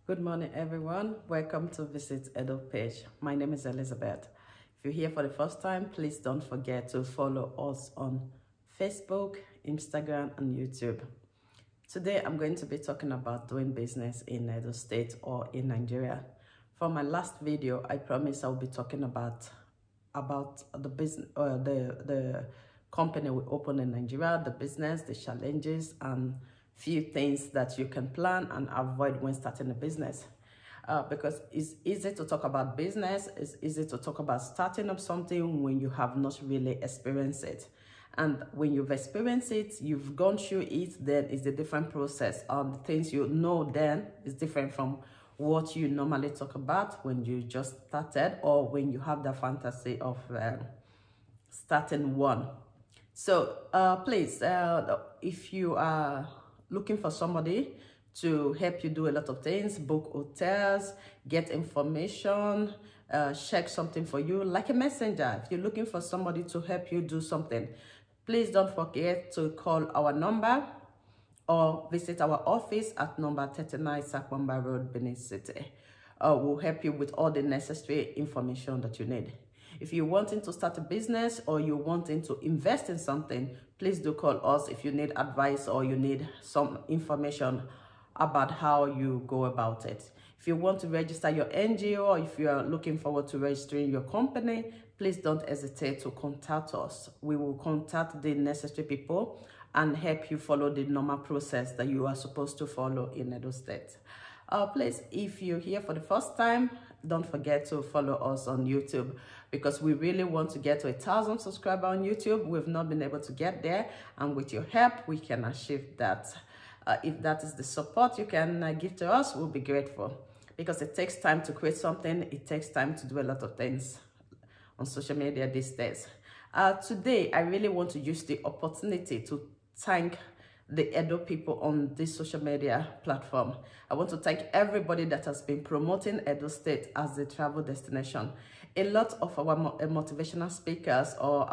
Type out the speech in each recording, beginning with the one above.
Good morning, everyone. Welcome to VisitEdo page. My name is Elizabeth. If you're here for the first time, please don't forget to follow us on Facebook, Instagram, and YouTube. Today, I'm going to be talking about doing business in Edo State or in Nigeria. For my last video, I promised I'll be talking about the business, the company we opened in Nigeria, the business, the challenges, and few things that you can plan and avoid when starting a business. Because it's easy to talk about business, it's easy to talk about starting up something when you have not really experienced it. And when you've experienced it, you've gone through it, then it's a different process. The things you know then is different from what you normally talk about when you just started or when you have the fantasy of starting one. So please, if you are looking for somebody to help you do a lot of things, book hotels, get information, check something for you, like a messenger. If you're looking for somebody to help you do something, please don't forget to call our number or visit our office at number 39 Sakwamba Road, Benin City. We'll help you with all the necessary information that you need. If you're wanting to start a business or you're wanting to invest in something, please do call us if you need advice or you need some information about how you go about it. If you want to register your NGO or if you are looking forward to registering your company, please don't hesitate to contact us. We will contact the necessary people and help you follow the normal process that you are supposed to follow in Edo State. Please, if you're here for the first time, don't forget to follow us on YouTube because we really want to get to 1,000 subscribers on YouTube. We've not been able to get there, and with your help, we can achieve that. If that is the support you can give to us, we'll be grateful because it takes time to create something. It takes time to do a lot of things on social media these days. Today, I really want to use the opportunity to thank the Edo people on this social media platform. I want to thank everybody that has been promoting Edo State as a travel destination. A lot of our motivational speakers or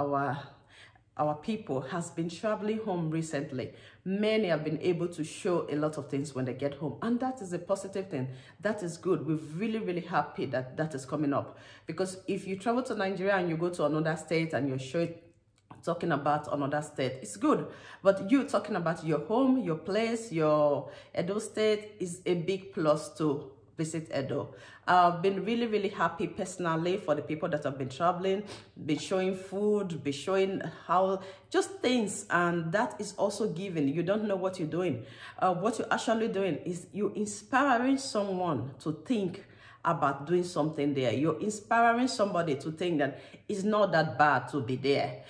our people has been traveling home recently. Many have been able to show a lot of things when they get home, and that is a positive thing. That is good. We're really happy that that is coming up, because if you travel to Nigeria and you go to another state and you're talking about another state, it's good, but you talking about your home, your place, your Edo State is a big plus to VisitEdo. I've been really happy personally for the people that have been traveling, been showing food, be showing how just things, and that is also giving. You don't know what you're doing. What you're actually doing is you're inspiring someone to think about doing something there. You're inspiring somebody to think that it's not that bad to be there.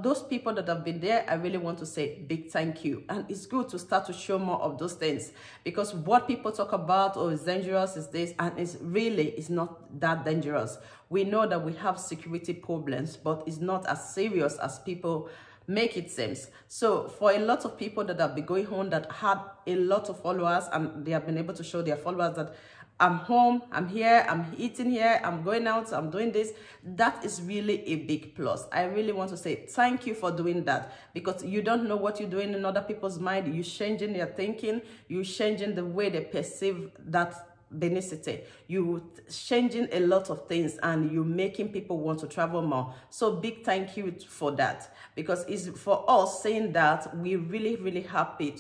Those people that have been there, I really want to say big thank you. And it's good to start to show more of those things, because what people talk about, oh, it's dangerous, is this, and it's not that dangerous. We know that we have security problems, but it's not as serious as people make it seem. So for a lot of people that have been going home that had a lot of followers, and they have been able to show their followers that I'm home, I'm here, I'm eating here, I'm going out, I'm doing this. That is really a big plus. I really want to say thank you for doing that, because you don't know what you're doing in other people's mind. You're changing their thinking. You're changing the way they perceive that Benicity. You're changing a lot of things, and you're making people want to travel more. So big thank you for that, because it's for us saying that we're really happy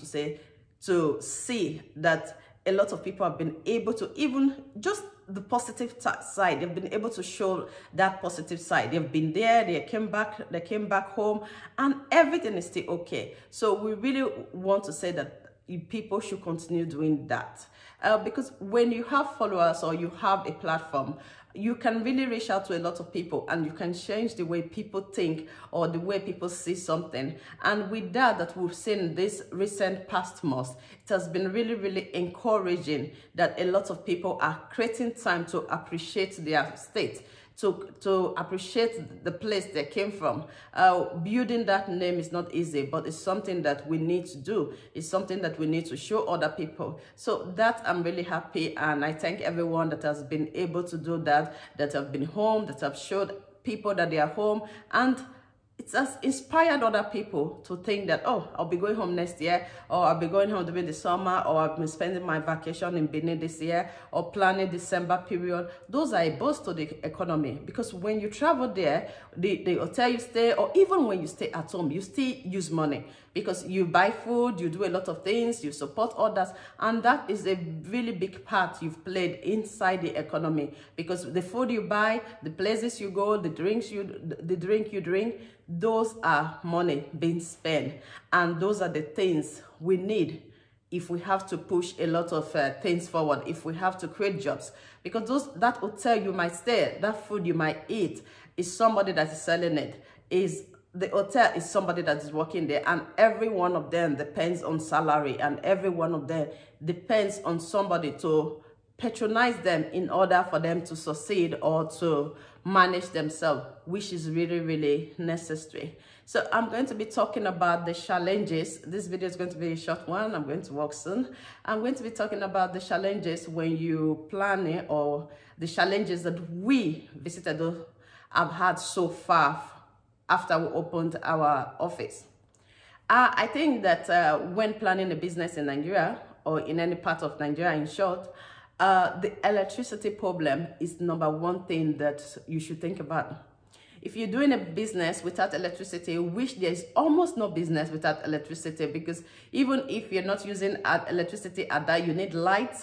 to see that a lot of people have been able to, even just the positive side, they've been able to show that positive side. They've been there, they came back home, and everything is still okay. So we really want to say that people should continue doing that. Because when you have followers or you have a platform, you can really reach out to a lot of people, and you can change the way people think or the way people see something. And with that we've seen this recent past months, it has been really encouraging that a lot of people are creating time to appreciate their state, to appreciate the place they came from. Building that name is not easy, but it's something that we need to do. It's something that we need to show other people. So that I'm really happy, and I thank everyone that has been able to do that, that have been home, that have showed people that they are home, and it has inspired other people to think that, oh, I'll be going home next year, or I'll be going home during the summer, or I've been spending my vacation in Benin this year, or planning December period. Those are a boost to the economy, because when you travel there, the hotel you stay, or even when you stay at home, you still use money, because you buy food, you do a lot of things, you support others, and that is a really big part you've played inside the economy, because the food you buy, the places you go, the drink you drink, those are money being spent, and those are the things we need if we have to push a lot of things forward, if we have to create jobs. Because that hotel you might stay, that food you might eat, is somebody that is selling it, the hotel is somebody that is working there, and every one of them depends on salary, and every one of them depends on somebody to patronize them in order for them to succeed or to manage themselves, which is really, really necessary. So I'm going to be talking about the challenges. This video is going to be a short one. I'm going to work soon. I'm going to be talking about the challenges when you plan, or the challenges that we, VisitEdo, have had so far after we opened our office. I think that when planning a business in Nigeria, or in any part of Nigeria in short, the electricity problem is number one thing that you should think about. If you're doing a business without electricity, which there's almost no business without electricity, because even if you're not using electricity at that, you need light.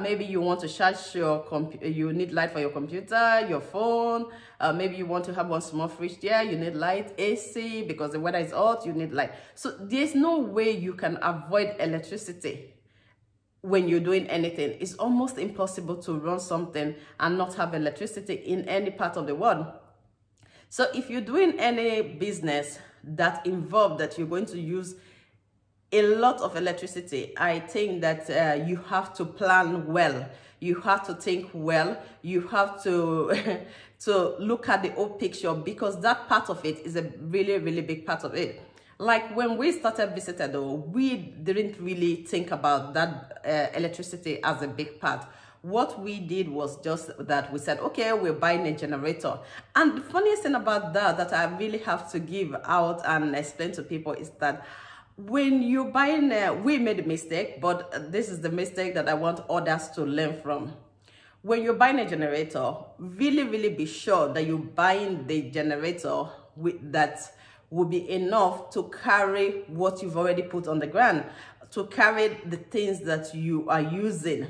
Maybe you want to charge your you need light for your computer, your phone. Maybe you want to have one small fridge there, you need light. AC, because the weather is hot, you need light. So there's no way you can avoid electricity when you're doing anything. It's almost impossible to run something and not have electricity in any part of the world. So if you're doing any business that involves that you're going to use a lot of electricity, I think that you have to plan well. You have to think well. You have to to look at the whole picture, because that part of it is a really, really big part of it. Like when we started VisitEdo, we didn't really think about that electricity as a big part. What we did was just that we said, okay, we're buying a generator. And the funniest thing about that I really have to give out and explain to people is that when you're buying, we made a mistake, but this is the mistake that I want others to learn from. When you're buying a generator, really, really be sure that you're buying the generator that will be enough to carry what you've already put on the ground, to carry the things that you are using.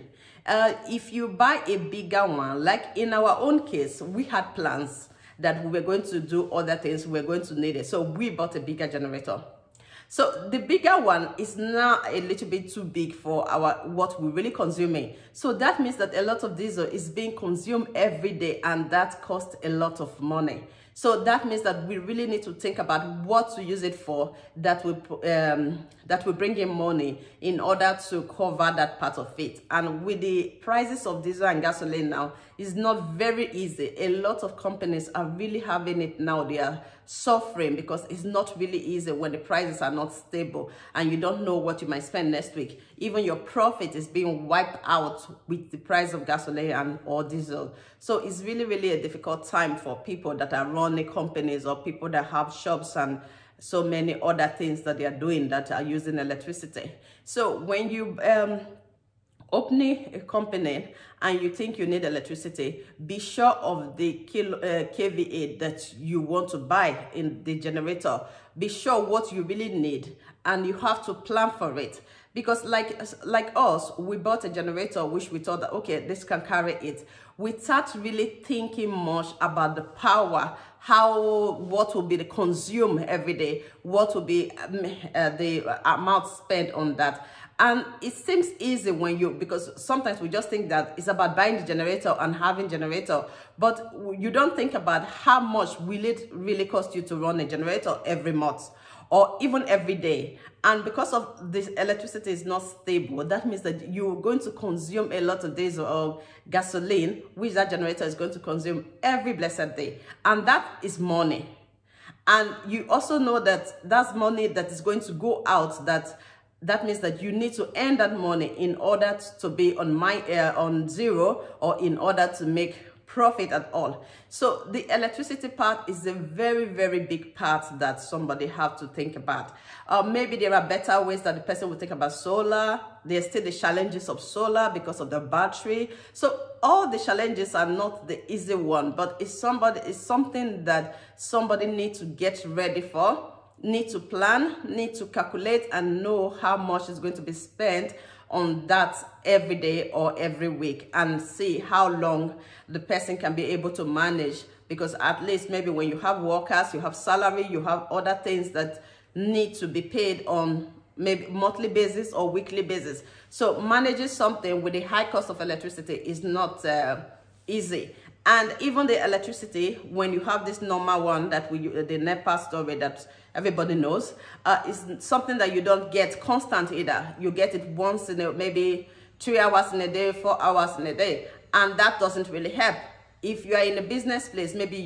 If you buy a bigger one, like in our own case, we had plans that we were going to do other things, we were going to need it. So we bought a bigger generator. So the bigger one is now a little bit too big for what we're really consuming. So that means that a lot of diesel is being consumed every day, and that costs a lot of money. So that means that we really need to think about what to use it for that will bring in money in order to cover that part of it. And with the prices of diesel and gasoline now, it's not very easy. A lot of companies are really having it now. They are suffering because it's not really easy when the prices are not stable and you don't know what you might spend next week. Even your profit is being wiped out with the price of gasoline or diesel. So it's really, really a difficult time for people that are running companies or people that have shops and so many other things that they are doing that are using electricity. So when you opening a company and you think you need electricity, be sure of the kVA that you want to buy in the generator. Be sure what you really need, and you have to plan for it. Because like us, we bought a generator which we thought that, okay, this can carry it, without really thinking much about the power, what will be the consumed every day, what will be the amount spent on that. And it seems easy because sometimes we just think that it's about buying the generator and having generator, but you don't think about how much will it really cost you to run a generator every month or even every day. And because of this electricity is not stable, that means that you're going to consume a lot of diesel or gasoline, which that generator is going to consume every blessed day. And that is money. And you also know that that's money that is going to go out, that means that you need to earn that money in order to be on zero, or in order to make profit at all. So the electricity part is a very, very big part that somebody have to think about. Maybe there are better ways that the person will think about solar. There's still the challenges of solar because of the battery. So all the challenges are not the easy one, but it's something that somebody needs to get ready for, need to plan, need to calculate, and know how much is going to be spent on that every day or every week, and see how long the person can be able to manage. Because at least maybe when you have workers, you have salary, you have other things that need to be paid on maybe monthly basis or weekly basis. So managing something with the high cost of electricity is not easy. And even the electricity, when you have this normal one that the NEPA story that everybody knows, is something that you don't get constant either. You get it once in a, maybe 3 hours in a day, 4 hours in a day, and that doesn't really help. If you are in a business place, maybe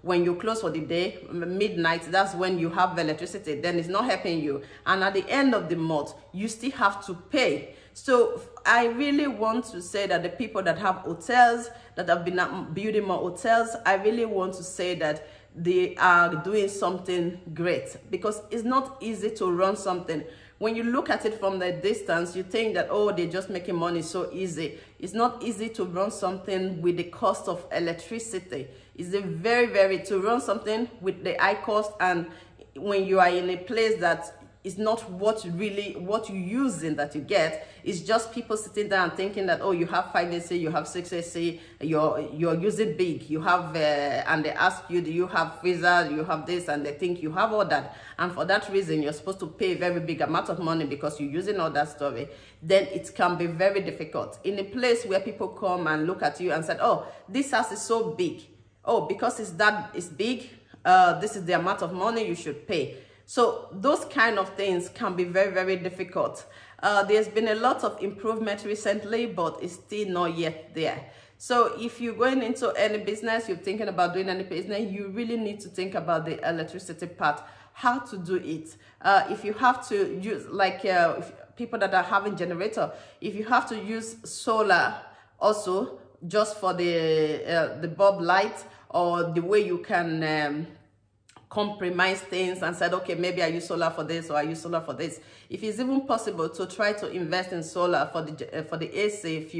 when you close for the day, midnight, that's when you have electricity, then it's not helping you. And at the end of the month, you still have to pay. So I really want to say that the people that have hotels, that have been building more hotels, I really want to say that they are doing something great, because it's not easy to run something. When you look at it from the distance, you think that, oh, they're just making money so easy. It's not easy to run something with the cost of electricity. It's a to run something with the high cost, and when you are in a place that is not what you using that you get. It's just people sitting there and thinking that, oh, you have 5 AC, you have 6 AC, you're using big, you have and they ask you, do you have freezer, do you have this, and they think you have all that, and for that reason you're supposed to pay a very big amount of money because you're using all that stuff. Then it can be very difficult in a place where people come and look at you and said, oh, this house is so big, oh, because it's big, this is the amount of money you should pay. So those kind of things can be very difficult. There's been a lot of improvement recently, but it's still not yet there. So if you're going into any business, you're thinking about doing any business, you really need to think about the electricity part, how to do it. If you have to use, like if people that are having generator, if you have to use solar also just for the bulb light, or the way you can compromise things and said, okay, maybe I use solar for this, or I use solar for this. If it's even possible to try to invest in solar for the AC, if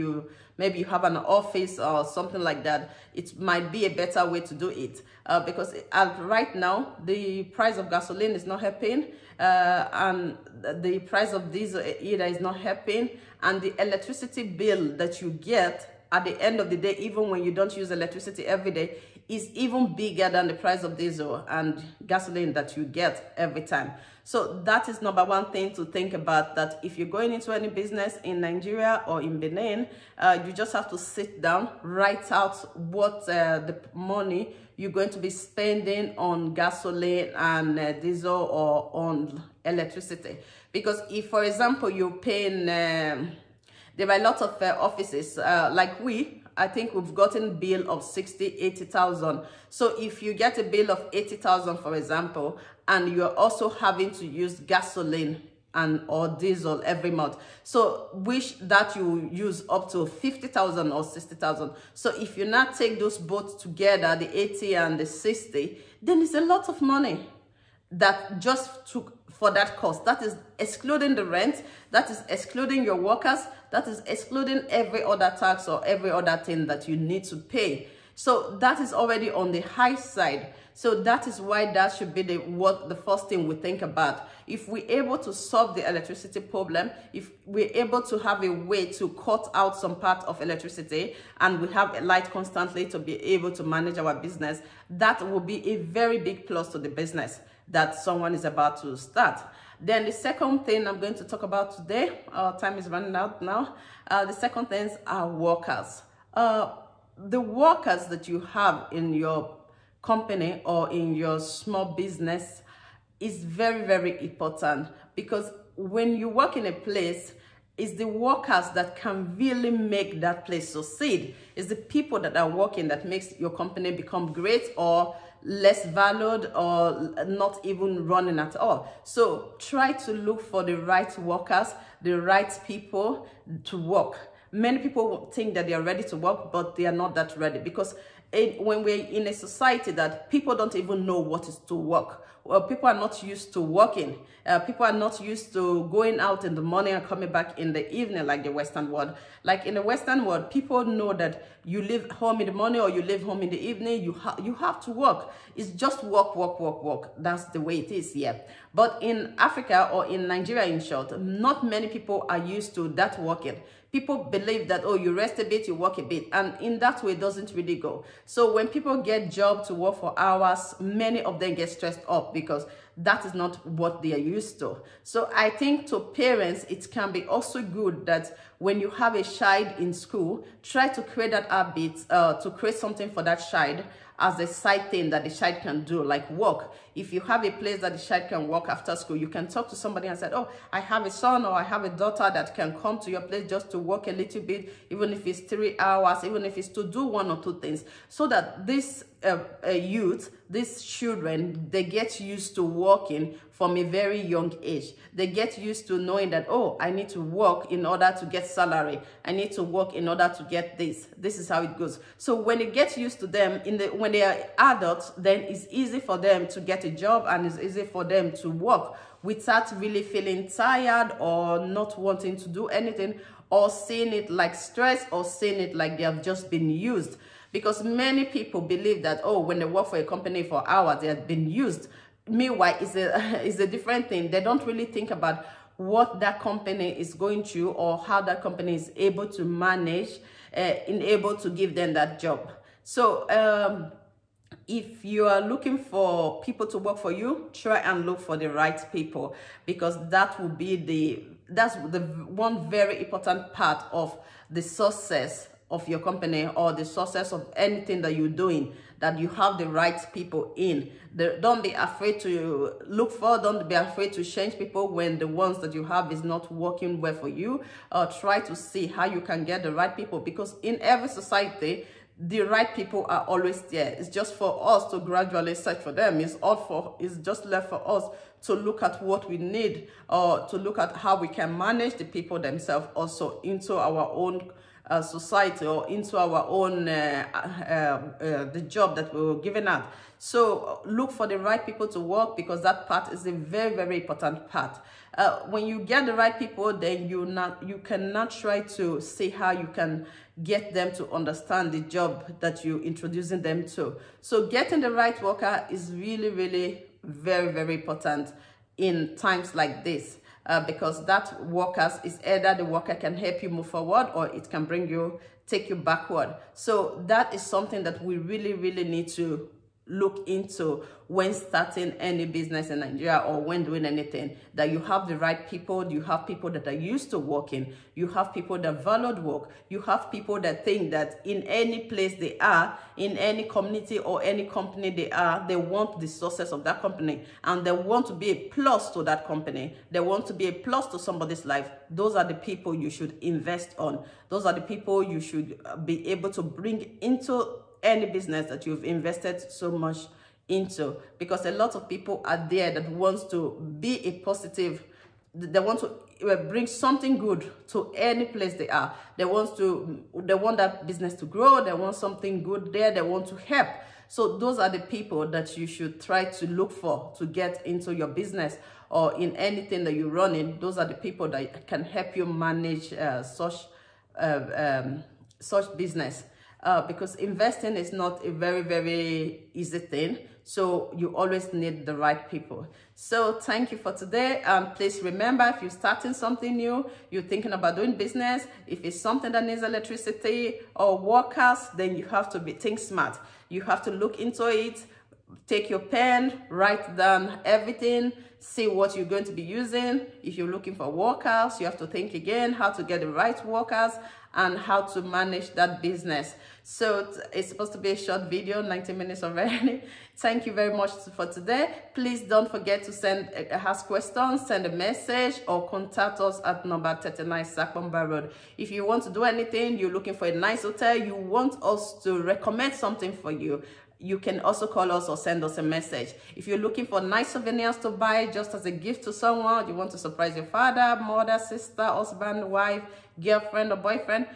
maybe you have an office or something like that, it might be a better way to do it. Because right now, the price of gasoline is not helping, and the price of diesel either is not helping, and the electricity bill that you get at the end of the day, even when you don't use electricity every day, is even bigger than the price of diesel and gasoline that you get every time. So that is number one thing to think about, that if you're going into any business in Nigeria or in Benin, you just have to sit down, write out what the money you're going to be spending on gasoline and diesel or on electricity. Because if, for example, you're paying, there are a lot of offices, like I think we've gotten a bill of 80,000. So if you get a bill of 80,000, for example, and you're also having to use gasoline or diesel every month, so wish that you use up to 50,000 or 60,000. So if you not take those both together, the 80 and the 60, then it's a lot of money that just took for that cost. That is excluding the rent, that is excluding your workers, that is excluding every other tax or every other thing that you need to pay. So that is already on the high side. So that is why that should be the first thing we think about. If we're able to solve the electricity problem, if we're able to have a way to cut out some part of electricity, and we have a light constantly to be able to manage our business, that will be a very big plus to the business that someone is about to start. Then the second thing I'm going to talk about today, our time is running out now. The second things are workers. The workers that you have in your company or in your small business is very important, because when you work in a place, it's the workers that can really make that place succeed. It's the people that are working that makes your company become great or less valued or not even running at all. So try to look for the right workers, the right people to work. Many people think that they are ready to work, but they are not that ready, because when we're in a society that people don't even know what is to work, well, people are not used to working. People are not used to going out in the morning and coming back in the evening like the Western world. Like in the Western world, people know that you leave home in the morning or you leave home in the evening, you have to work. It's just work, work, work, work. That's the way it is here. But in Africa, or in Nigeria in short, not many people are used to that working. People believe that, oh, you rest a bit, you work a bit. And in that way, it doesn't really go. So when people get job to work for hours, many of them get stressed up because that is not what they are used to. So I think to parents, it can be also good that when you have a child in school, try to create that habit, to create something for that child as a side thing that the child can do, like work. If you have a place that the child can work after school, you can talk to somebody and say, oh, I have a son or I have a daughter that can come to your place just to work a little bit, even if it's 3 hours, even if it's to do 1 or 2 things, so that this youth, these children, they get used to working from a very young age. They get used to knowing that, oh, I need to work in order to get salary. I need to work in order to get this. This is how it goes. So when it gets used to them, when they are adults, then it's easy for them to get a job, and it's easy for them to work without really feeling tired or not wanting to do anything, or seeing it like stress, or seeing it like they have just been used. Because many people believe that, oh, when they work for a company for hours, they have been used. Meanwhile, it's a different thing. They don't really think about what that company is going through, or how that company is able to manage, able to give them that job. So if you are looking for people to work for you, try and look for the right people, because that will be that's the one very important part of the success of your company, or the success of anything that you're doing, that you have the right people in. Don't be afraid to look for, don't be afraid to change people when the ones that you have is not working well for you. Try to see how you can get the right people, because in every society, the right people are always there. It's just for us to gradually search for them. It's just left for us to look at what we need, or to look at how we can manage the people themselves also into our own society, or into our own the job that we were given out. So look for the right people to work, because that part is a very, very important part. When you get the right people, then you can now try to see how you can get them to understand the job that you're introducing them to. So getting the right worker is really, really very, very important in times like this. Because that workers is either the worker can help you move forward, or it can take you backward. So that is something that we really, really need to look into when starting any business in Nigeria, or when doing anything, that you have the right people, you have people that are used to working, you have people that valued work, you have people that think that in any place they are, in any community or any company they are, they want the success of that company, and they want to be a plus to that company. They want to be a plus to somebody's life. Those are the people you should invest on. Those are the people you should be able to bring into any business that you've invested so much into, because a lot of people are there that wants to be a positive, they want to bring something good to any place they are. They want that business to grow, they want something good there, they want to help. So those are the people that you should try to look for to get into your business, or in anything that you're running. Those are the people that can help you manage such business. Because investing is not a very, very easy thing. So you always need the right people. So thank you for today. Please remember, if you're starting something new, you're thinking about doing business, if it's something that needs electricity or workers, then you have to think smart. You have to look into it, take your pen, write down everything, see what you're going to be using. If you're looking for workers, you have to think again how to get the right workers and how to manage that business. So it's supposed to be a short video, 90 minutes already. Thank you very much for today. Please don't forget to ask questions, send a message, or contact us at number 39 Sakbomba Road. If you want to do anything, you're looking for a nice hotel, you want us to recommend something for you, you can also call us or send us a message. If you're looking for nice souvenirs to buy just as a gift to someone, you want to surprise your father, mother, sister, husband, wife, girlfriend, or boyfriend,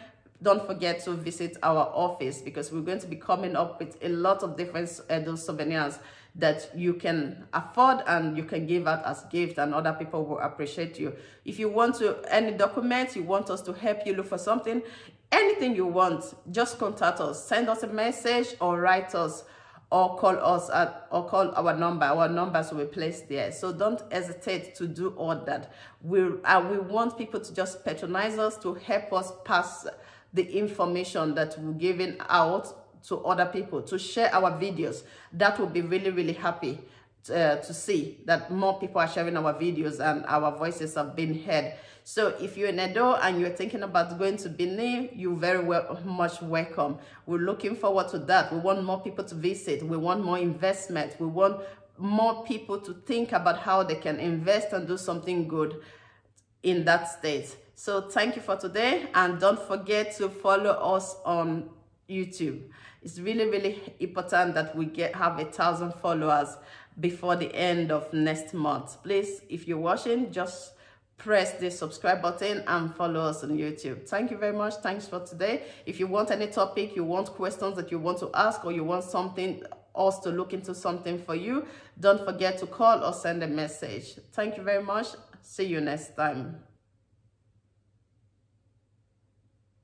don't forget to visit our office, because we're going to be coming up with a lot of different those souvenirs that you can afford and you can give out as gift, and other people will appreciate you. If you want to, any documents, you want us to help you look for something, anything you want, just contact us, send us a message or write us or call us or call our number. Our numbers will be placed there. So don't hesitate to do all that. We want people to just patronize us, to help us pass the information that we're giving out to other people, to share our videos. That will be really, really happy to see that more people are sharing our videos and our voices have been heard. So if you're in Edo and you're thinking about going to Benin, you're very much welcome. We're looking forward to that. We want more people to visit. We want more investment. We want more people to think about how they can invest and do something good in that state. So thank you for today, and don't forget to follow us on YouTube. It's really, really important that we have 1,000 followers before the end of next month. Please, if you're watching, just press the subscribe button and follow us on YouTube. Thank you very much. Thanks for today. If you want any topic, you want questions that you want to ask, or you want something us to look into something for you, don't forget to call or send a message. Thank you very much. See you next time.